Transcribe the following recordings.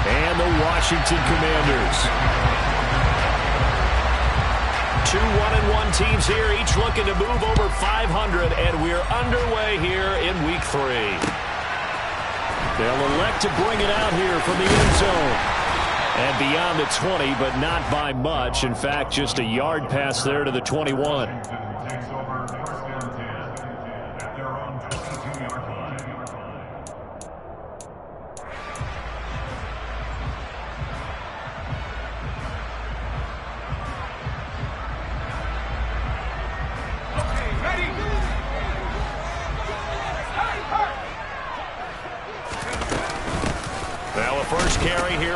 and the Washington Commanders. 2 1-1 teams here, each looking to move over 500, and we're underway here in Week 3. They'll elect to bring it out here from the end zone. And beyond the 20, but not by much. In fact, just a yard pass there to the 21.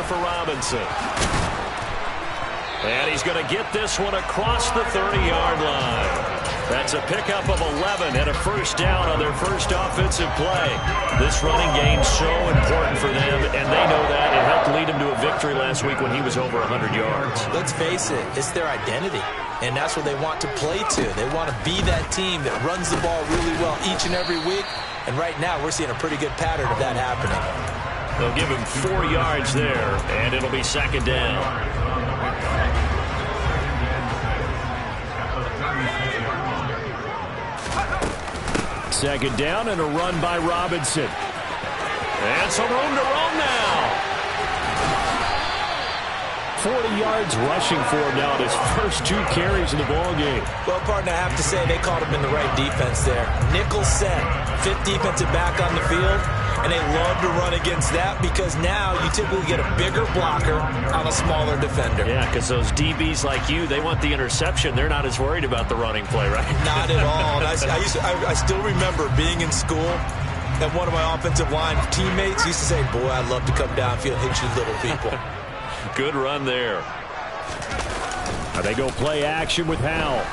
For Robinson. And he's going to get this one across the 30-yard line. That's a pickup of 11 and a first down on their first offensive play. This running game's so important for them, and they know that. It helped lead them to a victory last week when he was over 100 yards. Let's face it, it's their identity, and that's what they want to play to. They want to be that team that runs the ball really well each and every week, and right now we're seeing a pretty good pattern of that happening. They'll give him 4 yards there, and it'll be second down. Second down and a run by Robinson. And some room to roam now. 40 yards rushing for him now in his first 2 carries in the ballgame. Well, partner, I have to say they caught him in the right defense there. Nickel set, 5th defensive back on the field. And they love to run against that because now you typically get a bigger blocker on a smaller defender. Yeah, because those DBs like you, they want the interception. They're not as worried about the running play, right? Not at all. And I still remember being in school and one of my offensive line teammates used to say, boy, I'd love to come downfield and hit you little people. Good run there. Now they go play action with Howell.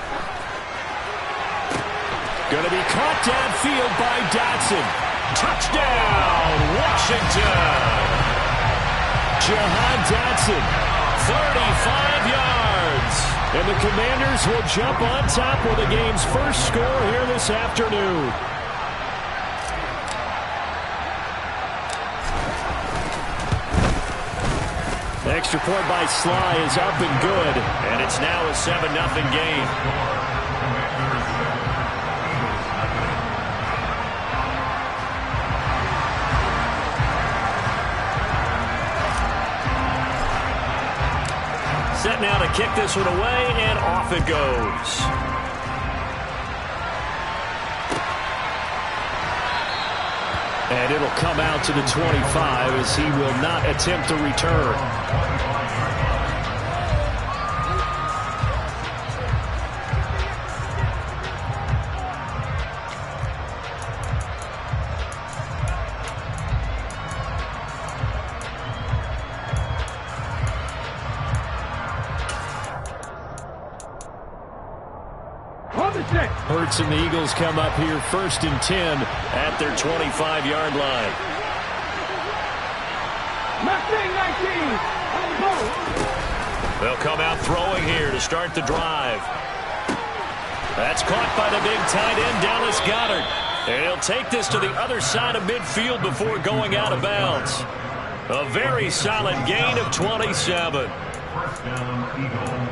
Going to be caught downfield by Dotson. Touchdown, Washington! Jahan Dotson, 35 yards. And the Commanders will jump on top with the game's first score here this afternoon. Extra point by Sly is up and good. And it's now a 7-0 game. Set now to kick this one away, and off it goes. And it'll come out to the 25 as he will not attempt to return. Hurts and the Eagles come up here 1st and 10 at their 25-yard line. They'll come out throwing here to start the drive. That's caught by the big tight end, Dallas Goedert. And he'll take this to the other side of midfield before going out of bounds. A very solid gain of 27.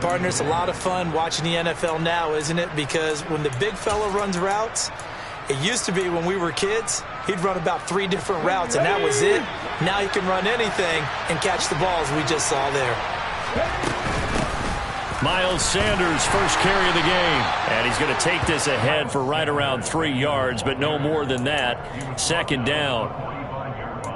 Partner, it's a lot of fun watching the NFL now, isn't it? Because when the big fella runs routes, it used to be when we were kids, he'd run about 3 different routes, and that was it. Now he can run anything and catch the balls we just saw there. Miles Sanders, first carry of the game. And he's going to take this ahead for right around 3 yards, but no more than that. Second down.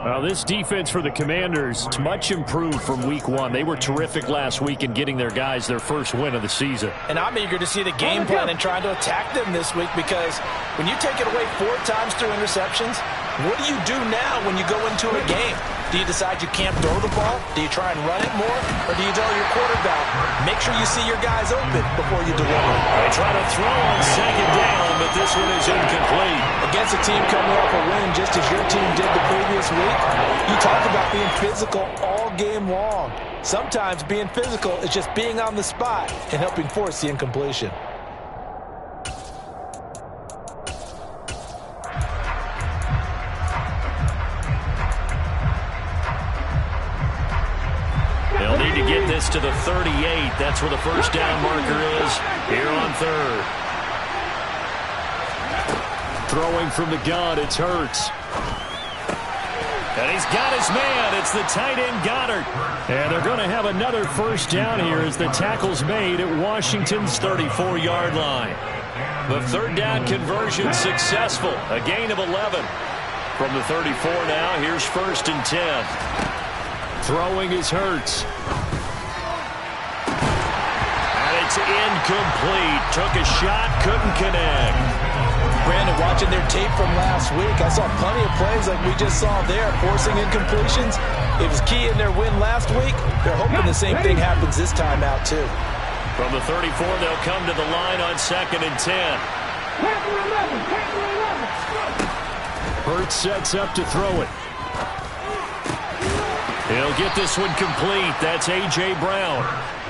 Well, this defense for the Commanders is much improved from Week 1. They were terrific last week in getting their guys their first win of the season. And I'm eager to see the game plan and trying to attack them this week because when you take it away 4 times through interceptions, what do you do now when you go into a game? Do you decide you can't throw the ball? Do you try and run it more? Or do you tell your quarterback, make sure you see your guys open before you deliver? They try to throw on second down, but this one is incomplete. Against a team coming off a win just as your team did the previous week, you talk about being physical all game long. Sometimes being physical is just being on the spot and helping force the incompletion. need to get this to the 38. That's where the first down marker is here on third. Throwing from the gun, it's Hurts. And he's got his man. It's the tight end Goddard. And they're going to have another first down here as the tackle's made at Washington's 34-yard line. The third down conversion successful. A gain of 11. From the 34 now, here's 1st and 10. Throwing is Hurts. And it's incomplete. Took a shot, couldn't connect. Brandon, watching their tape from last week, I saw plenty of plays like we just saw there, forcing incompletions. It was key in their win last week. They're hoping the same thing happens this time out, too. From the 34, they'll come to the line on 2nd and 10. Hurts sets up to throw it. He'll get this one complete. That's A.J. Brown.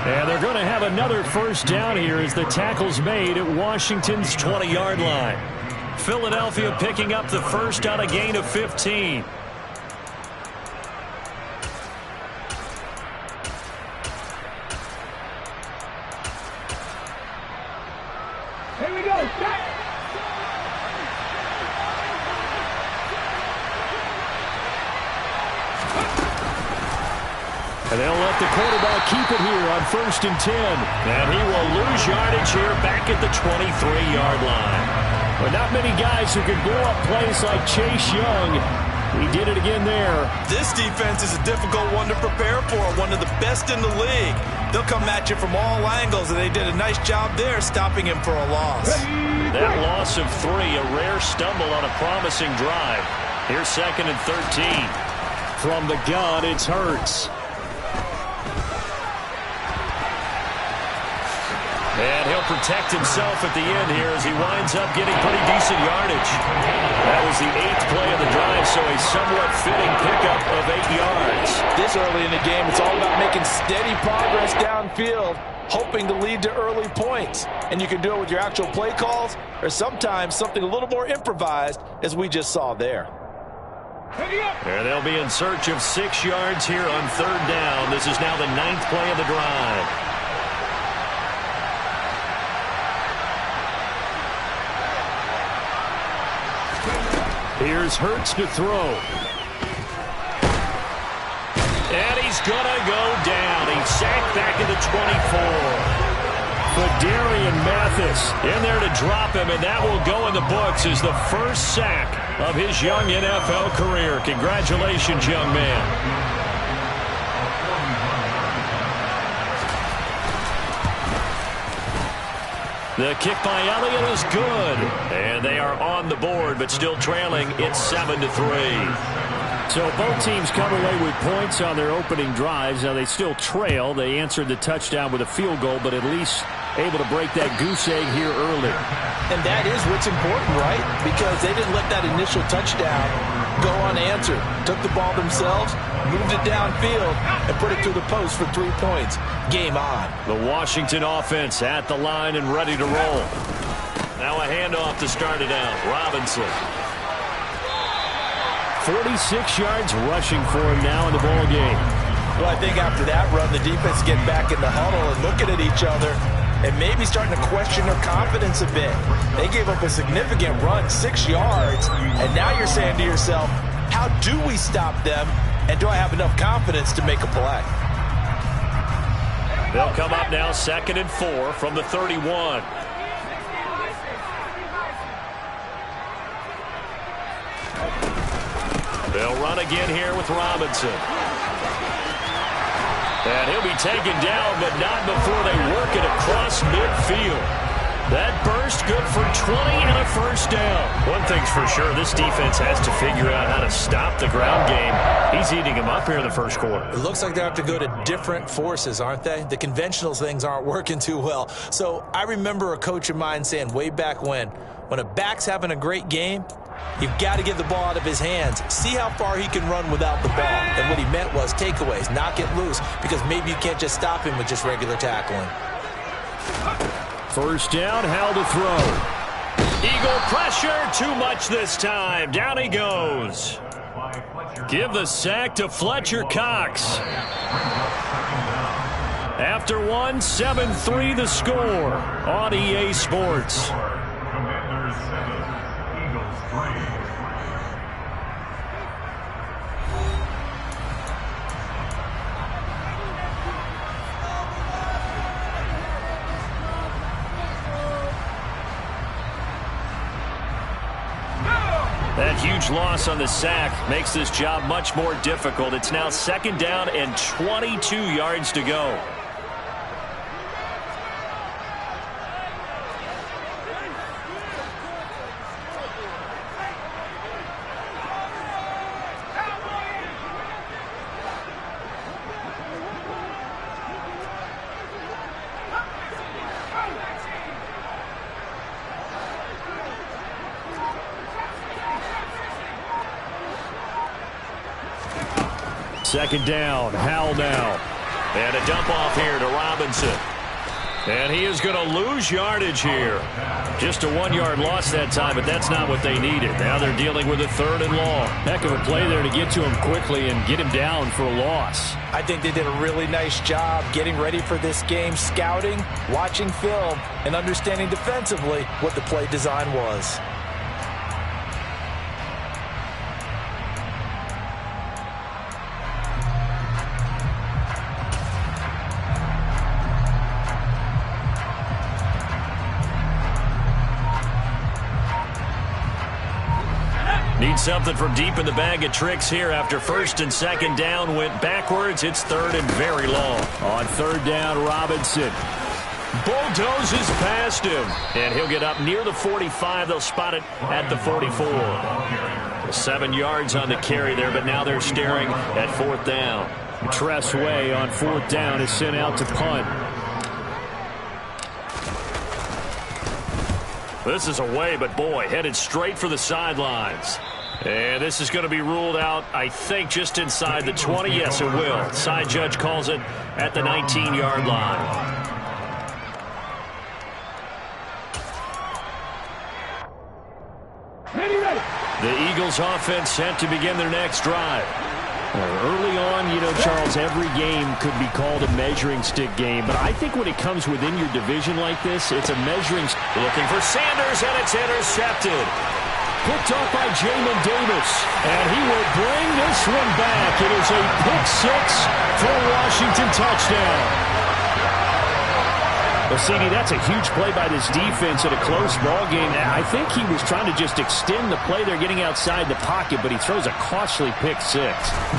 And they're going to have another first down here as the tackle's made at Washington's 20-yard line. Philadelphia picking up the first on a gain of 15. Here we go. And they'll let the quarterback keep it here on 1st and 10. And he will lose yardage here back at the 23-yard line. But not many guys who can blow up plays like Chase Young. He did it again there. This defense is a difficult one to prepare for, one of the best in the league. They'll come at you from all angles, and they did a nice job there stopping him for a loss. That loss of 3, a rare stumble on a promising drive. Here's 2nd and 13. From the gun, it's Hurts. And he'll protect himself at the end here as he winds up getting pretty decent yardage. That was the 8th play of the drive, so a somewhat fitting pickup of 8 yards. This early in the game, it's all about making steady progress downfield, hoping to lead to early points. And you can do it with your actual play calls or sometimes something a little more improvised, as we just saw there. And they'll be in search of 6 yards here on 3rd down. This is now the 9th play of the drive. Here's Hurts to throw. And he's going to go down. He's sacked back at the 24. Phidarian Mathis in there to drop him, and that will go in the books as the first sack of his young NFL career. Congratulations, young man. The kick by Elliott is good. And they are on the board, but still trailing. It's 7-3. So both teams come away with points on their opening drives. Now they still trail. They answered the touchdown with a field goal, but at least able to break that goose egg here early. And that is what's important, right? Because they didn't let that initial touchdown go unanswered. Took the ball themselves, moved it downfield, and put it through the post for 3 points. Game on. The Washington offense at the line and ready to roll. Now a handoff to start it out. Robinson. 46 yards rushing for him now in the ball game. Well, I think after that run, the defense get back in the huddle and looking at each other and maybe starting to question their confidence a bit. They gave up a significant run, 6 yards, and now you're saying to yourself, how do we stop them, and do I have enough confidence to make a play? They'll come up now 2nd and 4 from the 31. They'll run again here with Robinson. And he'll be taken down, but not before they work it across midfield. That burst good for 20 and a first down. One thing's for sure, this defense has to figure out how to stop the ground game. He's eating them up here in the first quarter. It looks like they have to go to different forces, aren't they? The conventional things aren't working too well. So I remember a coach of mine saying way back when a back's having a great game, you've got to get the ball out of his hands. See how far he can run without the ball. And what he meant was takeaways, knock it loose, because maybe you can't just stop him with just regular tackling. First down, Howell to throw. Eagle pressure, too much this time. Down he goes. Give the sack to Fletcher Cox. After one, 7-3 the score on EA Sports. Commanders 7, Eagles 3. That huge loss on the sack makes this job much more difficult. It's now 2nd down and 22 yards to go. Second down, Howell now. And a dump off here to Robinson. And he is going to lose yardage here. Just a 1-yard loss that time, but that's not what they needed. Now they're dealing with a 3rd and long. Heck of a play there to get to him quickly and get him down for a loss. I think they did a really nice job getting ready for this game, scouting, watching film, and understanding defensively what the play design was. Need something from deep in the bag of tricks here after 1st and 2nd down went backwards. It's 3rd and very long. On 3rd down, Robinson bulldozes past him. And he'll get up near the 45. They'll spot it at the 44. 7 yards on the carry there, but now they're staring at 4th down. Tress Way on 4th down is sent out to punt. This is away, but boy, headed straight for the sidelines. And this is going to be ruled out, I think, just inside the 20. Yes, it will. Side judge calls it at the 19-yard line. The Eagles offense set to begin their next drive. Early on, you know, Charles, every game could be called a measuring stick game. But I think when it comes within your division like this, it's a measuring stick. Looking for Sanders, and it's intercepted. Picked off by Jamin Davis. And he will bring this one back. It is a pick 6 for a Washington touchdown. Well, CD, that's a huge play by this defense in a close ball game. I think he was trying to just extend the play. They're getting outside the pocket, but he throws a costly pick 6.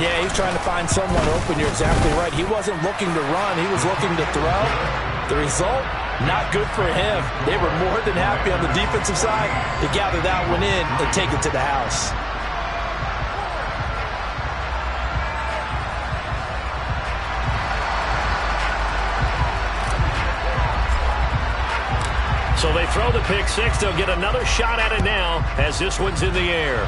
Yeah, he's trying to find someone open. You're exactly right. He wasn't looking to run. He was looking to throw. The result, not good for him. They were more than happy on the defensive side to gather that one in and take it to the house. So they throw the pick 6. They'll get another shot at it now as this one's in the air.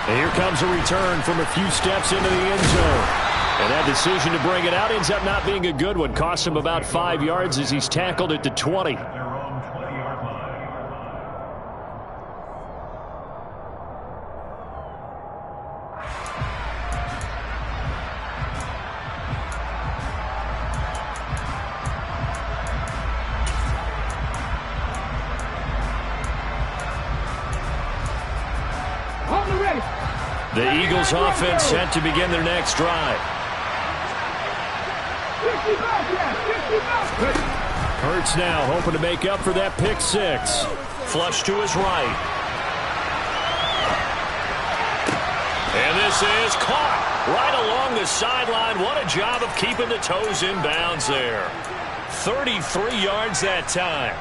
And here comes a return from a few steps into the end zone. And that decision to bring it out ends up not being a good one. Costs him about 5 yards as he's tackled at the 20. The Eagles offense set to begin their next drive. Hurts now hoping to make up for that pick 6. Flush to his right. And this is caught right along the sideline. What a job of keeping the toes in bounds there. 33 yards that time.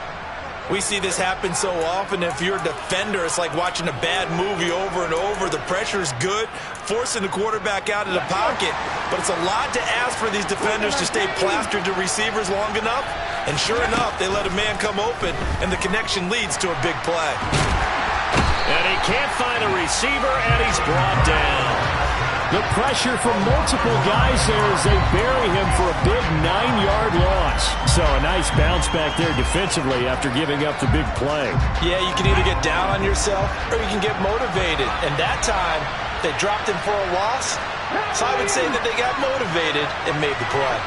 We see this happen so often. If you're a defender, it's like watching a bad movie over and over. The pressure is good, forcing the quarterback out of the pocket. But it's a lot to ask for these defenders to stay plastered to receivers long enough. And sure enough, they let a man come open, and the connection leads to a big play. And he can't find a receiver, and he's brought down. The pressure from multiple guys there as they bury him for a big 9-yard loss. So a nice bounce back there defensively after giving up the big play. Yeah, you can either get down on yourself or you can get motivated. And that time, they dropped him for a loss. So I would say that they got motivated and made the play.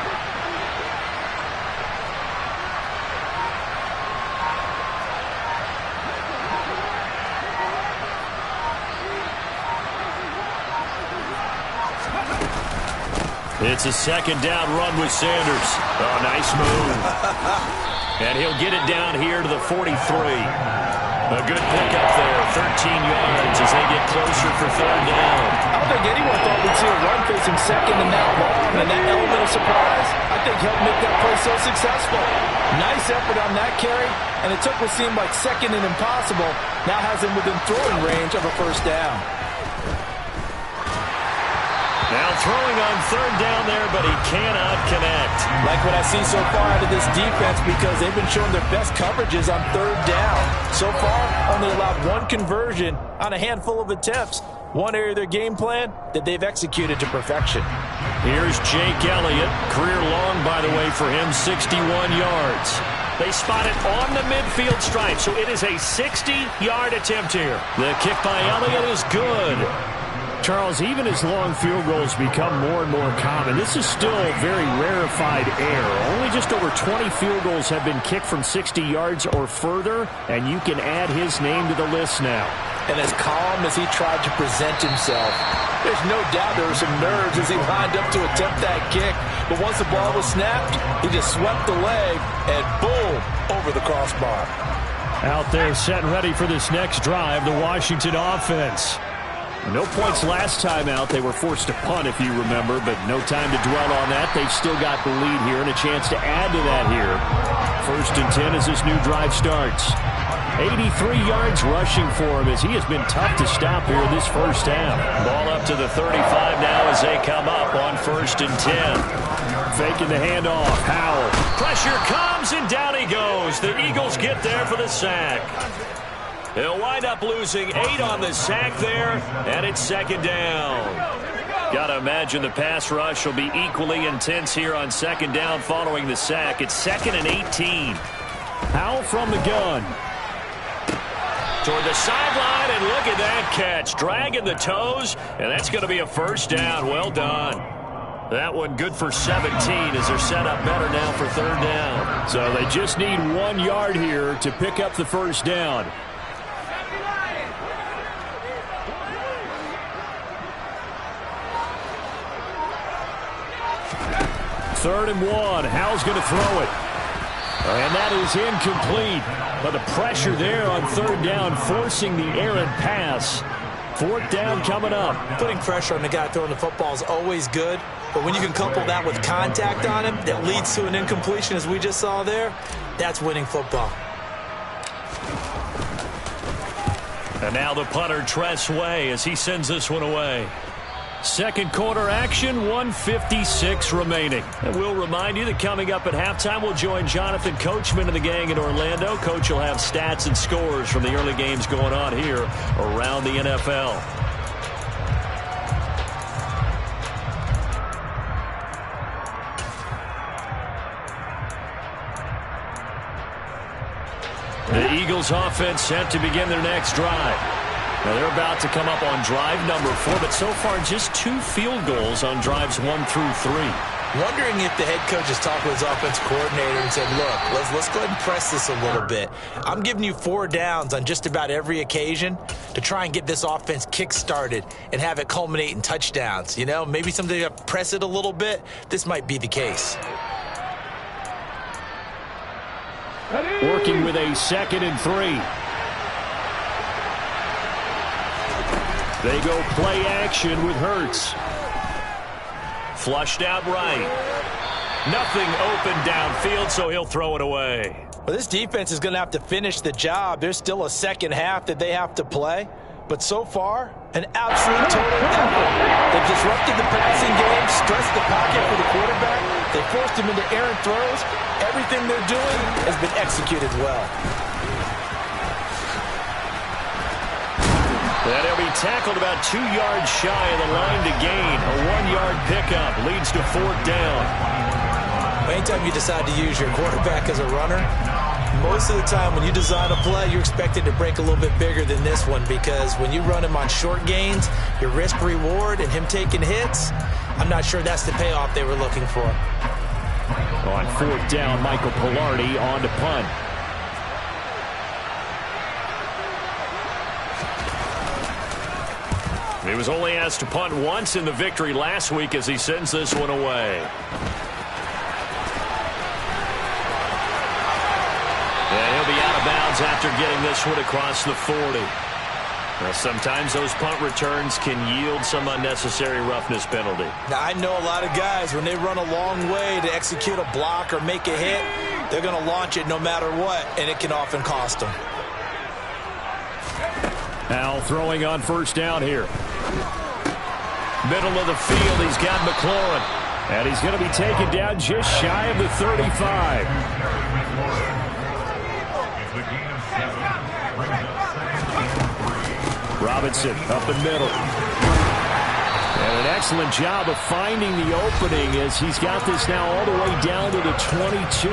It's a second down run with Sanders. Oh, nice move. And he'll get it down here to the 43. A good pickup there, 13 yards as they get closer for third down. I don't think anyone thought we'd see a run facing second and that long, and that element of surprise, I think, helped make that play so successful. Nice effort on that carry, and it took what seemed like second and impossible, now has him within throwing range of a first down. Now throwing on third down there, but he cannot connect. Like what I see so far out of this defense because they've been showing their best coverages on third down. So far, only allowed one conversion on a handful of attempts. One area of their game plan that they've executed to perfection. Here's Jake Elliott. Career long, by the way, for him, 61 yards. They spot it on the midfield stripe, so it is a 60-yard attempt here. The kick by Elliott is good. Charles, even as long field goals become more and more common, this is still very rarefied air. Only just over 20 field goals have been kicked from 60 yards or further, and you can add his name to the list now. And as calm as he tried to present himself, there's no doubt there were some nerves as he lined up to attempt that kick. But once the ball was snapped, he just swept the leg and boom, over the crossbar. Out there set and ready for this next drive, the Washington offense. No points last time out. They were forced to punt, if you remember, but no time to dwell on that. They've still got the lead here and a chance to add to that here. 1st and 10 as this new drive starts. 83 yards rushing for him as he has been tough to stop here this first half. Ball up to the 35 now as they come up on 1st and 10. Faking the handoff. Howell. Pressure comes and down he goes. The Eagles get there for the sack. They'll wind up losing 8 on the sack there, and it's second down. Got to imagine the pass rush will be equally intense here on second down following the sack. It's 2nd and 18. Howell from the gun. Toward the sideline, and look at that catch. Dragging the toes, and that's going to be a first down. Well done. That one good for 17 as they're set up better now for third down. So they just need 1 yard here to pick up the first down. 3rd and 1. Howell's going to throw it. And that is incomplete. But the pressure there on third down, forcing the errant pass. 4th down coming up. Putting pressure on the guy throwing the football is always good. But when you can couple that with contact on him that leads to an incompletion, as we just saw there, that's winning football. And now the punter, Tress Way, as he sends this one away. Second quarter action, 1:56 remaining. And we'll remind you that coming up at halftime, we'll join Jonathan Coachman and the gang in Orlando. Coach will have stats and scores from the early games going on here around the NFL. The Eagles offense set to begin their next drive. Now they're about to come up on drive number 4, but so far just 2 field goals on drives 1 through 3. Wondering if the head coach has talked with his offensive coordinator and said, look, let's go ahead and press this a little bit. I'm giving you 4 downs on just about every occasion to try and get this offense kick-started and have it culminate in touchdowns. You know, maybe something to press it a little bit. This might be the case. Working with a 2nd and 3. They go play action with Hurts. Flushed out right. Nothing open downfield, so he'll throw it away. Well, this defense is going to have to finish the job. There's still a second half that they have to play. But so far, an absolute total effort. They've disrupted the passing game, stressed the pocket for the quarterback. They forced him into errant throws. Everything they're doing has been executed well. And he'll be tackled about 2 yards shy of the line to gain. A 1-yard pickup leads to 4th down. Anytime you decide to use your quarterback as a runner, most of the time when you design a play, you're expected to break a little bit bigger than this one, because when you run him on short gains, your risk reward and him taking hits, I'm not sure that's the payoff they were looking for. On 4th down, Michael Palardy on to punt. He was only asked to punt once in the victory last week as he sends this one away. And he'll be out of bounds after getting this one across the 40. Now, sometimes those punt returns can yield some unnecessary roughness penalty. Now, I know a lot of guys, when they run a long way to execute a block or make a hit, they're going to launch it no matter what, and it can often cost them. Now throwing on 1st down here. Middle of the field, he's got McLaurin. And he's going to be taken down just shy of the 35. Robinson up the middle. And an excellent job of finding the opening as he's got this now all the way down to the 22.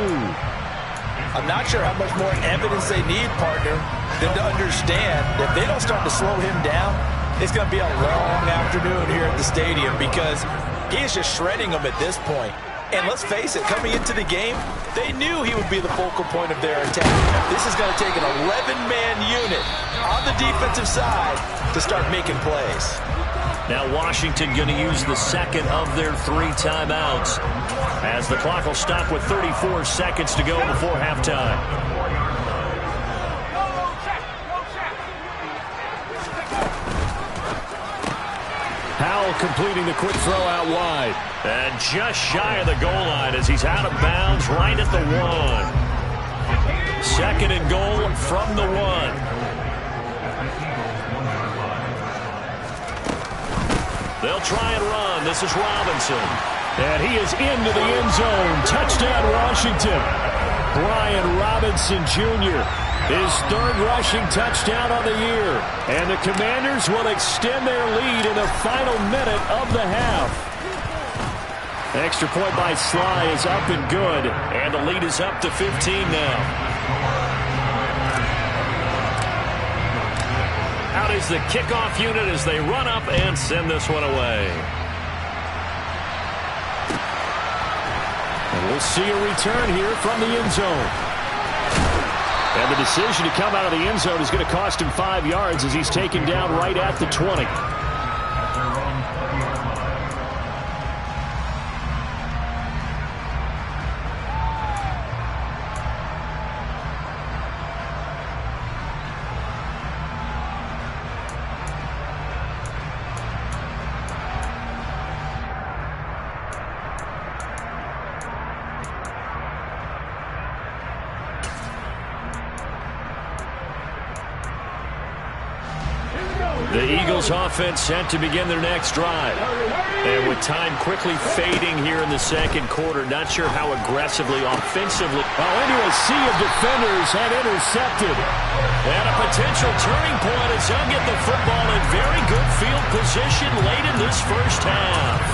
I'm not sure how much more evidence they need, partner, than to understand that if they don't start to slow him down, it's going to be a long afternoon here at the stadium, because he is just shredding them at this point. And let's face it, coming into the game, they knew he would be the focal point of their attack. This is going to take an 11-man unit on the defensive side to start making plays. Now Washington going to use the second of their 3 timeouts as the clock will stop with 34 seconds to go before halftime. Howell completing the quick throw out wide. And just shy of the goal line as he's out of bounds right at the 1. 2nd and goal from the 1. They'll try and run. This is Robinson. And he is into the end zone. Touchdown, Washington. Brian Robinson Jr., his 3rd rushing touchdown on the year. And the Commanders will extend their lead in the final minute of the half. Extra point by Sly is up and good. And the lead is up to 15 now. Out is the kickoff unit as they run up and send this one away. And we'll see a return here from the end zone. And the decision to come out of the end zone is going to cost him 5 yards as he's taken down right at the 20. The Eagles offense set to begin their next drive. And with time quickly fading here in the 2nd quarter, not sure how aggressively, offensively. Into a sea of defenders and intercepted. And a potential turning point as they'll get the football in very good field position late in this 1st half.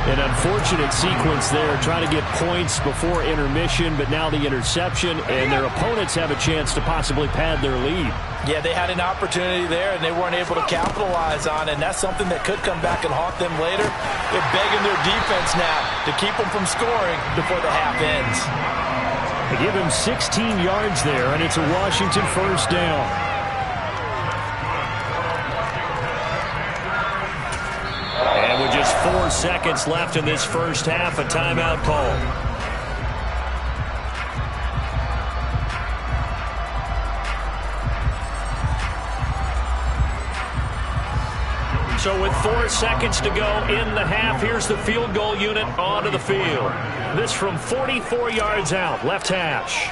An unfortunate sequence there, trying to get points before intermission, but now the interception, and their opponents have a chance to possibly pad their lead. Yeah, they had an opportunity there, and they weren't able to capitalize on it, and that's something that could come back and haunt them later. They're begging their defense now to keep them from scoring before the half ends. They give him 16 yards there, and it's a Washington 1st down. And with just 4 seconds left in this 1st half, a timeout call. So with 4 seconds to go in the half, here's the field goal unit onto the field. This from 44 yards out, left hash.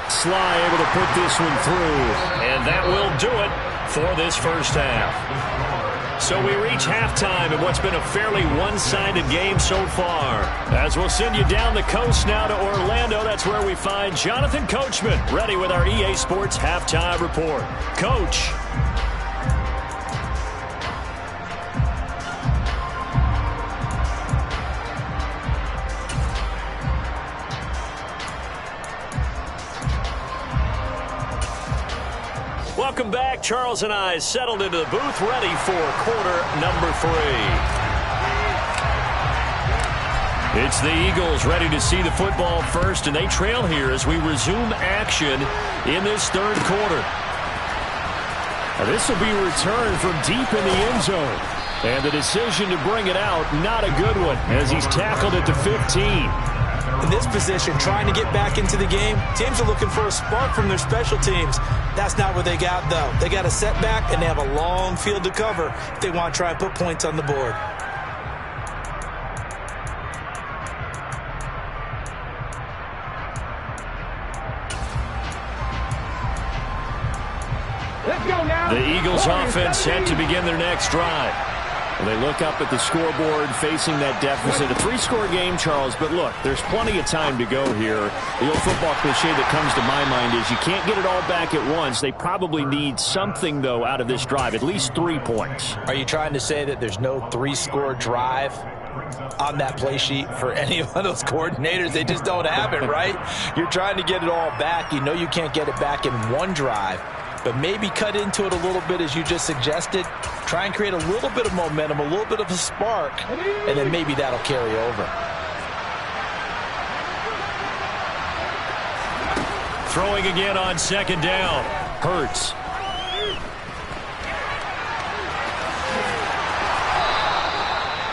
Sly able to put this one through. And that will do it for this 1st half. So we reach halftime in what's been a fairly one-sided game so far. As we'll send you down the coast now to Orlando, that's where we find Jonathan Coachman, ready with our EA Sports Halftime Report. Coach. Welcome back. Charles and I settled into the booth, ready for quarter number 3. It's the Eagles ready to see the football first, and they trail here as we resume action in this third quarter. Now, this will be returned from deep in the end zone. And the decision to bring it out, not a good one, as he's tackled at the 15. In this position, trying to get back into the game, teams are looking for a spark from their special teams. That's not what they got, though. They got a setback, and they have a long field to cover if they want to try and put points on the board. Let's go now. The Eagles offense set to begin their next drive. Well, they look up at the scoreboard facing that deficit. A 3-score game, Charles, but look, there's plenty of time to go here. The old football cliche that comes to my mind is you can't get it all back at once. They probably need something, though, out of this drive, at least 3 points. Are you trying to say that there's no 3-score drive on that play sheet for any of those coordinators? They just don't have it, right? You're trying to get it all back. You know you can't get it back in one drive, but maybe cut into it a little bit as you just suggested. Try and create a little bit of momentum, a little bit of a spark, and then maybe that'll carry over. Throwing again on second down. Hurts.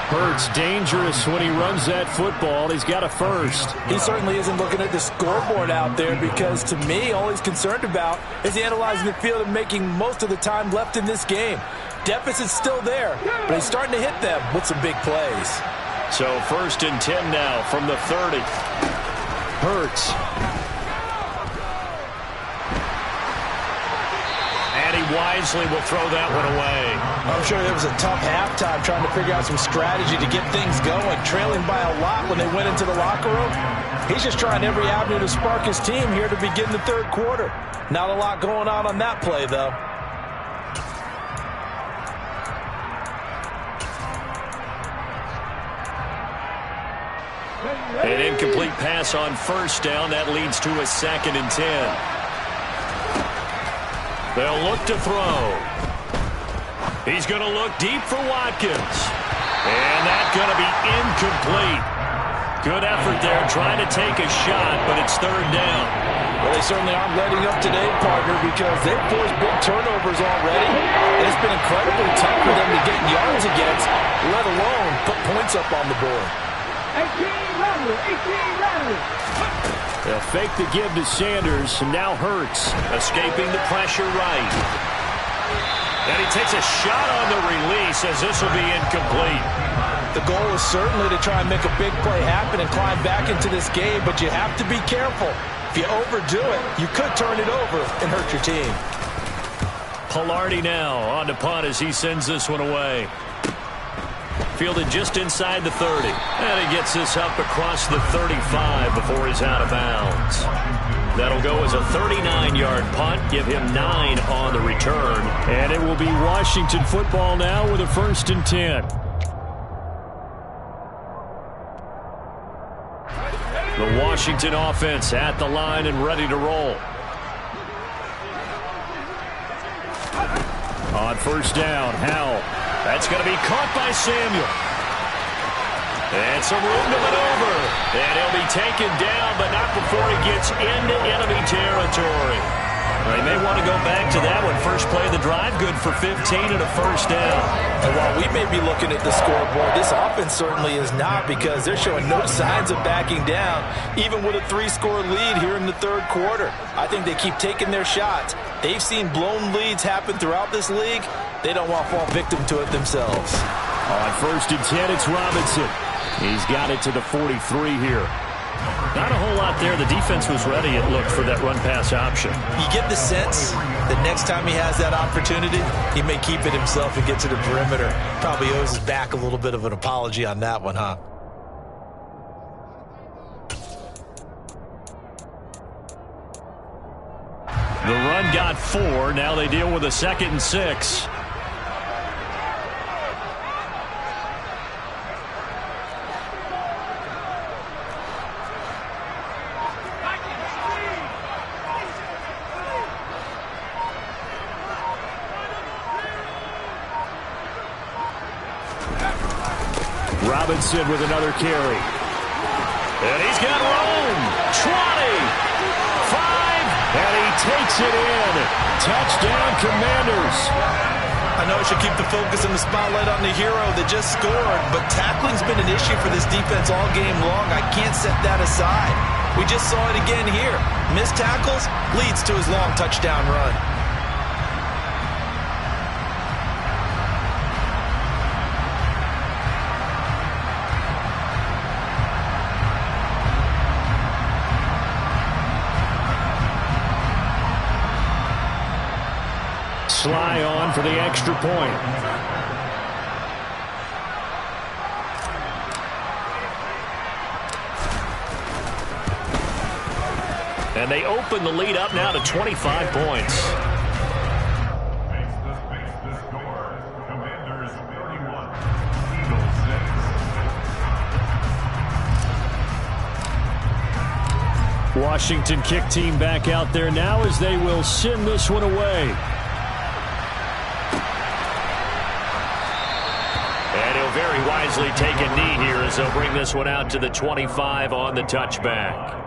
Hurts dangerous when he runs that football. He's got a first. He certainly isn't looking at the scoreboard out there because, to me, all he's concerned about is analyzing the field and making most of the time left in this game. Deficit's still there, but he's starting to hit them with some big plays. So 1st and 10 now from the 30. Hurts. And he wisely will throw that one away. I'm sure there was a tough halftime trying to figure out some strategy to get things going, trailing by a lot when they went into the locker room. He's just trying every avenue to spark his team here to begin the third quarter. Not a lot going on that play, though. An incomplete pass on 1st down. That leads to a 2nd and 10. They'll look to throw. He's going to look deep for Watkins. And that's going to be incomplete. Good effort there trying to take a shot, but it's 3rd down. Well, they certainly aren't letting up today, partner, because they've forced big turnovers already. And it's been incredibly tough for them to get yards against, let alone put points up on the board. 18 Rattler. They'll fake the give to Sanders, and now Hurts escaping the pressure right. And he takes a shot on the release as this will be incomplete. The goal is certainly to try and make a big play happen and climb back into this game, but you have to be careful. If you overdo it, you could turn it over and hurt your team. Palardy now on to punt as he sends this one away. Fielded just inside the 30. And he gets this up across the 35 before he's out of bounds. That'll go as a 39-yard punt. Give him 9 on the return. And it will be Washington football now with a 1st and 10. The Washington offense at the line and ready to roll. On 1st down, Howell. That's going to be caught by Samuel. And some room to maneuver. And he'll be taken down, but not before he gets into enemy territory. They may want to go back to that one. First play of the drive, good for 15 and a 1st down. And while we may be looking at the scoreboard, this offense certainly is not, because they're showing no signs of backing down, even with a 3-score lead here in the third quarter. I think they keep taking their shots. They've seen blown leads happen throughout this league. They don't want to fall victim to it themselves. On 1st and 10, it's Robinson. He's got it to the 43 here. Not a whole lot there. The defense was ready, it looked, for that run-pass option. You get the sense that next time he has that opportunity, he may keep it himself and get to the perimeter. Probably owes his back a little bit of an apology on that one, huh? The run got 4. Now they deal with a 2nd and 6. Robinson with another carry. And he's got room. 20. 5. And he takes it in. Touchdown, Commanders. I know I should keep the focus and the spotlight on the hero that just scored, but tackling's been an issue for this defense all game long. I can't set that aside. We just saw it again here. Missed tackles leads to his long touchdown run. Sly on for the extra point. And they open the lead up now to 25 points. Makes the score. Commanders 31, Eagles 6. Washington kick team back out there now as they will send this one away. And he'll very wisely take a knee here as they'll bring this one out to the 25 on the touchback.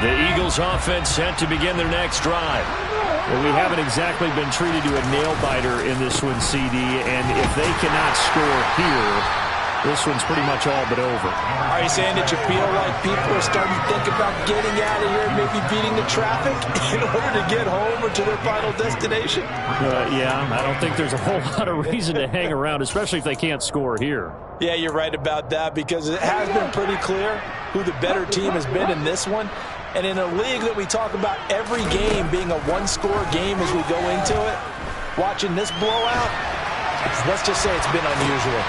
The Eagles offense set to begin their next drive. Well, we haven't exactly been treated to a nail-biter in this one, CD, and if they cannot score here, this one's pretty much all but over. Are you saying that you feel like people are starting to think about getting out of here and maybe beating the traffic in order to get home or to their final destination? Yeah, I don't think there's a whole lot of reason to hang around, especially if they can't score here. Yeah, you're right about that because it has been pretty clear who the better team has been in this one. And in a league that we talk about every game being a one-score game as we go into it, watching this blowout, let's just say it's been unusual.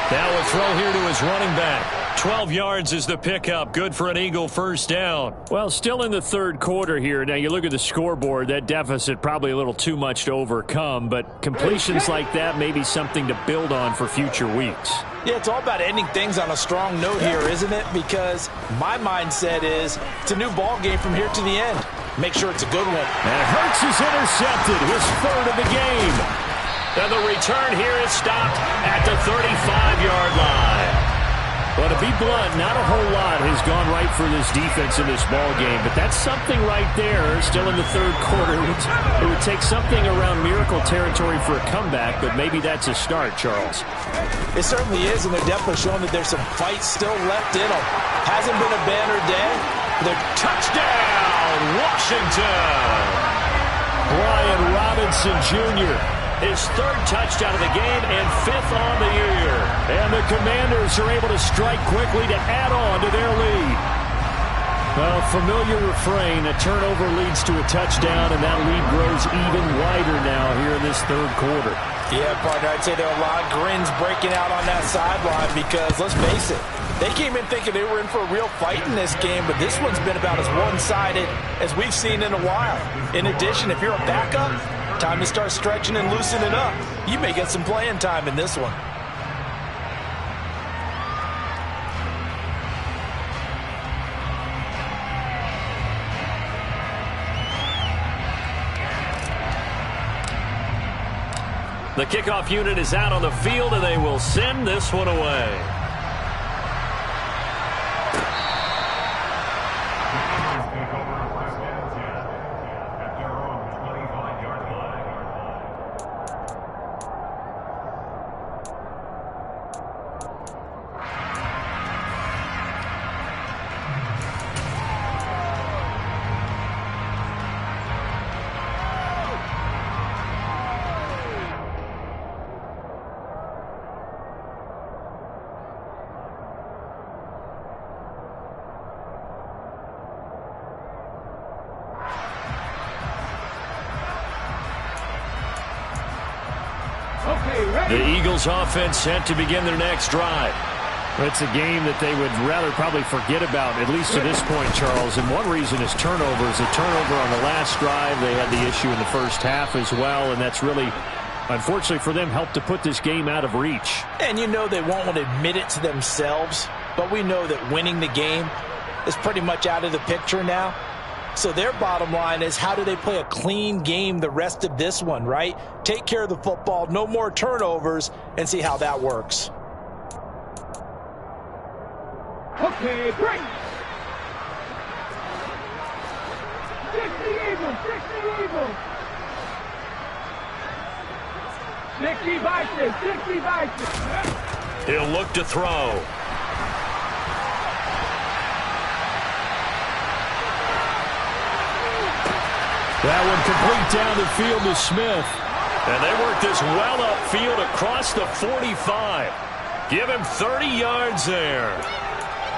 Now a throw here to his running back. 12 yards is the pickup. Good for an Eagle first down. Well, still in the third quarter here. Now you look at the scoreboard, that deficit probably a little too much to overcome, but completions like that may be something to build on for future weeks. Yeah, it's all about ending things on a strong note here, isn't it? Because my mindset is it's a new ball game from here to the end. Make sure it's a good one. And Hurts is intercepted, his third of the game. And the return here is stopped at the 35-yard line. Well, to be blunt, not a whole lot has gone right for this defense in this ball game, but that's something right there. Still in the third quarter. It would take something around miracle territory for a comeback, but maybe that's a start, Charles. It certainly is, and they're definitely showing that there's some fight still left in them. Hasn't been a banner day. The touchdown, Washington! Brian Robinson Jr., his third touchdown of the game and 5th on the year. And the Commanders are able to strike quickly to add on to their lead. Well, familiar refrain, a turnover leads to a touchdown, and that lead grows even wider now here in this third quarter. Yeah, partner, I'd say there are a lot of grins breaking out on that sideline because, let's face it, they came in thinking they were in for a real fight in this game, but this one's been about as one-sided as we've seen in a while. In addition, if you're a backup, time to start stretching and loosening up. You may get some playing time in this one. The kickoff unit is out on the field, and they will send this one away. The Eagles offense set to begin their next drive. It's a game that they would rather probably forget about, at least to this point, Charles. And one reason is turnovers. A turnover on the last drive. They had the issue in the first half as well, and that's really, unfortunately for them, helped to put this game out of reach. And you know they won't want to admit it to themselves, but we know that winning the game is pretty much out of the picture now. So their bottom line is, how do they play a clean game the rest of this one, right? Take care of the football, no more turnovers, and see how that works. Okay, break. 60 Eagles, 60 Eagles. 60 Vikings, 60 Vikings. He'll look to throw. That one complete down the field to Smith. And they work this well upfield across the 45. Give him 30 yards there.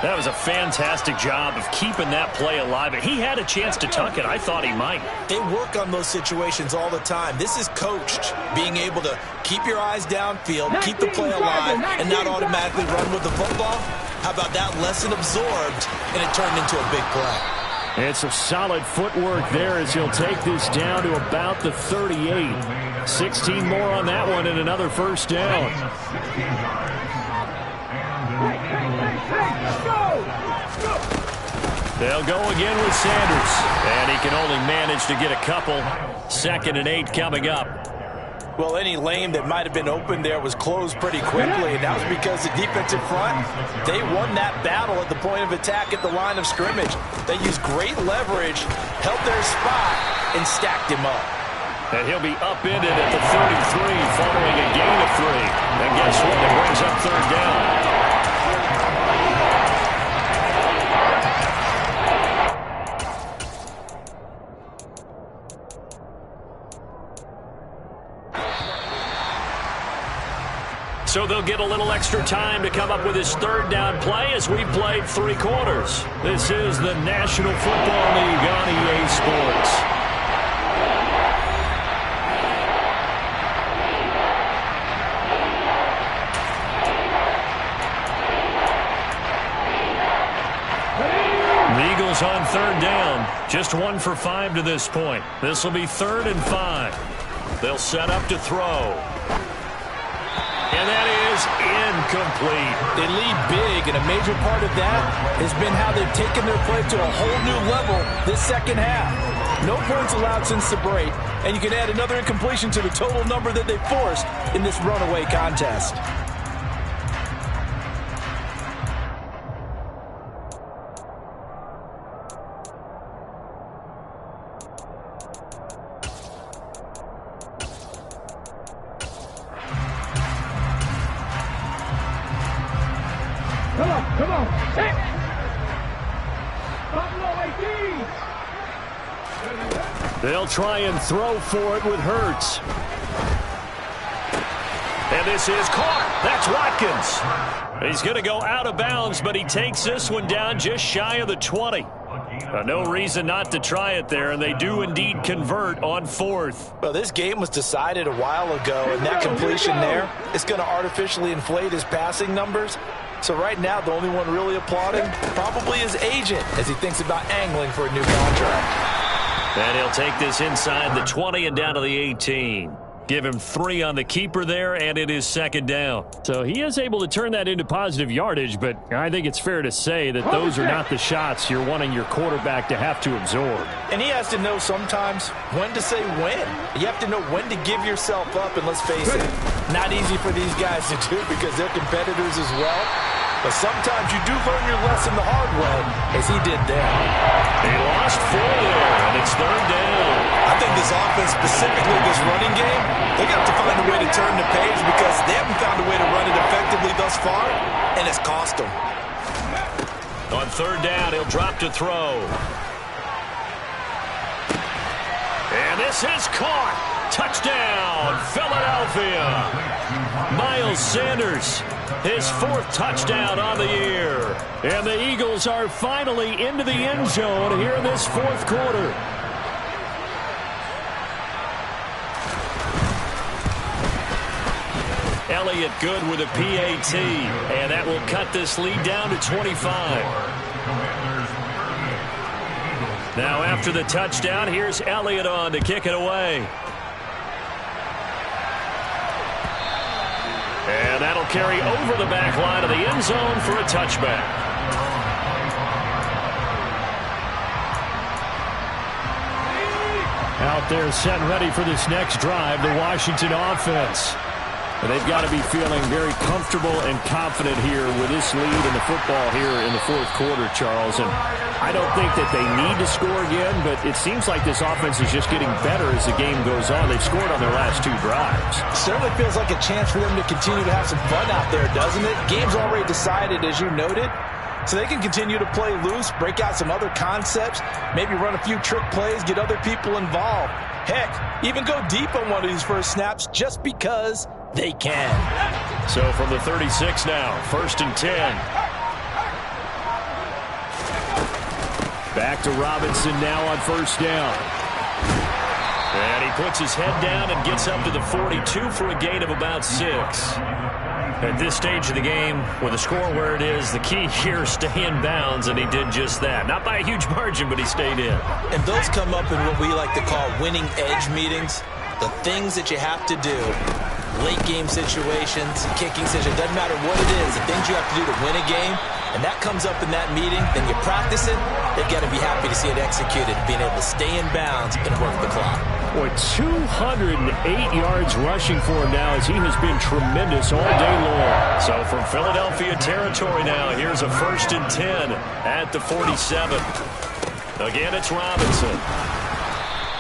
That was a fantastic job of keeping that play alive. He had a chance to tuck it. I thought he might. They work on those situations all the time. This is coached, being able to keep your eyes downfield, keep the play alive, and not automatically run with the football. How about that lesson absorbed, and it turned into a big play? It's some solid footwork there as he'll take this down to about the 38. 16 more on that one and another first down. They'll go again with Sanders. And he can only manage to get a couple. 2nd and 8 coming up. Well, any lane that might have been open there was closed pretty quickly, and that was because the defensive front, they won that battle at the point of attack at the line of scrimmage. They used great leverage, held their spot, and stacked him up. And he'll be upended at the 33 following a gain of 3. And guess what? It brings up 3rd down. So they'll get a little extra time to come up with his 3rd down play as we played 3 quarters. This is the National Football League on EA Sports. The Eagles on 3rd down. Just 1 for 5 to this point. This will be 3rd and 5. They'll set up to throw. And that is incomplete. They lead big, and a major part of that has been how they've taken their play to a whole new level this second half. No points allowed since the break, and you can add another incompletion to the total number that they forced in this runaway contest. Come on. Hit. Buffalo 18. They'll try and throw for it with Hurts. And this is caught. That's Watkins. He's going to go out of bounds, but he takes this one down just shy of the 20. No reason not to try it there, and they do indeed convert on 4th. Well, this game was decided a while ago, and that completion there is going to artificially inflate his passing numbers. So right now, the only one really applauding probably his agent as he thinks about angling for a new contract. And he'll take this inside the 20 and down to the 18. Give him 3 on the keeper there, and it is 2nd down. So he is able to turn that into positive yardage, but I think it's fair to say that those are not the shots you're wanting your quarterback to have to absorb. And he has to know sometimes when to say when. You have to know when to give yourself up, and let's face it, not easy for these guys to do because they're competitors as well. But sometimes you do learn your lesson the hard way, as he did there. He lost 4 there, and it's 3rd down. I think this offense, specifically this running game, they're going to have to find a way to turn the page because they haven't found a way to run it effectively thus far, and it's cost them. On 3rd down, he'll drop to throw. And this is caught. Touchdown, Philadelphia. Miles Sanders, his 4th touchdown on the year. And the Eagles are finally into the end zone here in this 4th quarter. Elliott good with a PAT. And that will cut this lead down to 25. Now after the touchdown, here's Elliott on to kick it away. And that'll carry over the back line of the end zone for a touchback. Out there set and ready for this next drive, the Washington offense. And they've got to be feeling very comfortable and confident here with this lead in the football here in the fourth quarter, Charles. And I don't think that they need to score again, but it seems like this offense is just getting better as the game goes on. They've scored on their last 2 drives. Certainly feels like a chance for them to continue to have some fun out there, doesn't it? Game's already decided, as you noted. So they can continue to play loose, break out some other concepts, maybe run a few trick plays, get other people involved. Heck, even go deep on one of these first snaps just because they can. So from the 36 now, 1st and 10. Back to Robinson now on 1st down. And he puts his head down and gets up to the 42 for a gain of about 6. At this stage of the game, with the score where it is, the key here is stay in bounds, and he did just that. Not by a huge margin, but he stayed in. And those come up in what we like to call winning edge meetings. The things that you have to do, late game situations, kicking situations, doesn't matter what it is, the things you have to do to win a game, and that comes up in that meeting, then you practice it, they've got to be happy to see it executed, being able to stay in bounds and work the clock. Boy, 208 yards rushing for him now as he has been tremendous all day long. So from Philadelphia territory now, here's a 1st and 10 at the 47. Again, it's Robinson.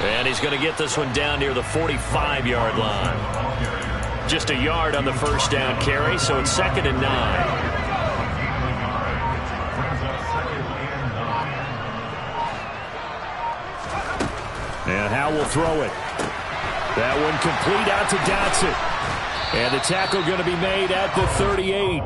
And he's going to get this one down near the 45-yard line. Just a yard on the 1st down carry, so it's 2nd and 9. And Howe will throw it. That one complete out to Dotson. And the tackle going to be made at the 38.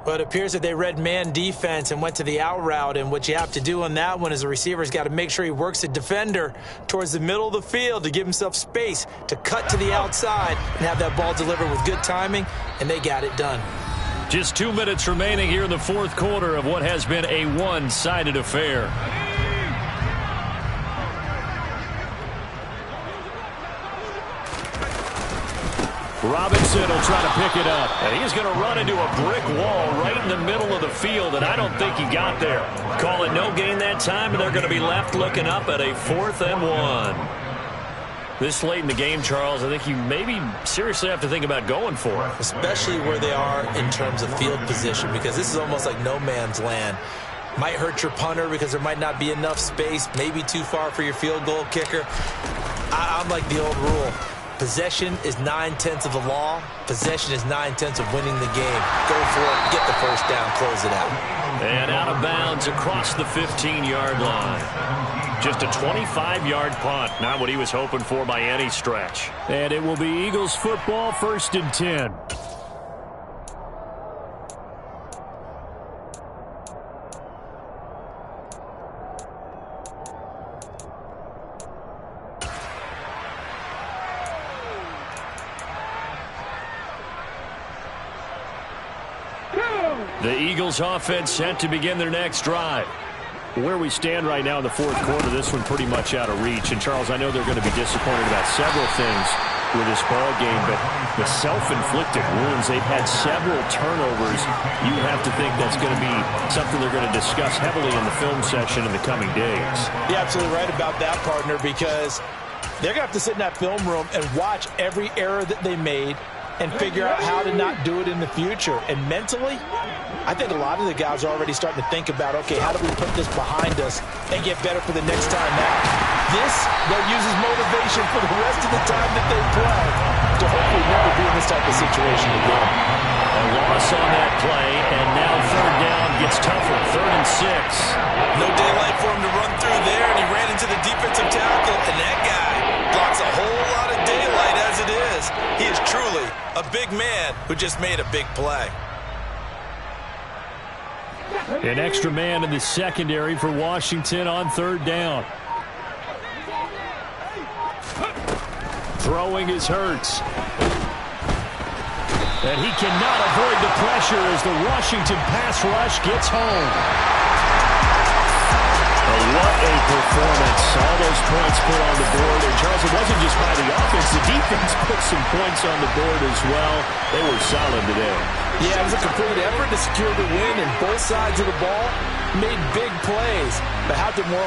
But it appears that they read man defense and went to the out route. And what you have to do on that one is the receiver's got to make sure he works the defender towards the middle of the field to give himself space to cut to the outside and have that ball delivered with good timing. And they got it done. Just 2 minutes remaining here in the fourth quarter of what has been a one-sided affair. Robinson will try to pick it up. And he's going to run into a brick wall right in the middle of the field, and I don't think he got there. Call it no gain that time, and they're going to be left looking up at a 4th and 1. This late in the game, Charles, I think you maybe seriously have to think about going for it. Especially where they are in terms of field position, because this is almost like no man's land. Might hurt your punter because there might not be enough space, maybe too far for your field goal kicker. I'm like the old rule. Possession is 9/10 of the law. Possession is 9/10 of winning the game. Go for it, get the 1st down, close it out. And out of bounds across the 15-yard line. Just a 25-yard punt, not what he was hoping for by any stretch. And it will be Eagles football, 1st and 10. The Eagles offense set to begin their next drive. Where we stand right now in the fourth quarter, this one pretty much out of reach. And, Charles, I know they're going to be disappointed about several things with this ball game, but the self-inflicted wounds, they've had several turnovers. You have to think that's going to be something they're going to discuss heavily in the film session in the coming days. You're absolutely right about that, partner, because they're going to have to sit in that film room and watch every error that they made and figure out how to not do it in the future. And mentally, I think a lot of the guys are already starting to think about, okay, how do we put this behind us and get better for the next time out? This, they'll use as motivation for the rest of the time that they play to hopefully never be in this type of situation again. A loss on that play, and now 3rd down gets tougher, 3rd and 6. No daylight for him to run through there, and he ran into the defensive tackle, and that guy blocks a whole lot of daylight as it is. He is truly a big man who just made a big play. An extra man in the secondary for Washington on 3rd down. Throwing is Hurts. And he cannot avoid the pressure as the Washington pass rush gets home. What a performance. All those points put on the board. And, Charles, it wasn't just by the offense. The defense put some points on the board as well. They were solid today. Yeah, it was a complete effort to secure the win, and both sides of the ball made big plays. But how did more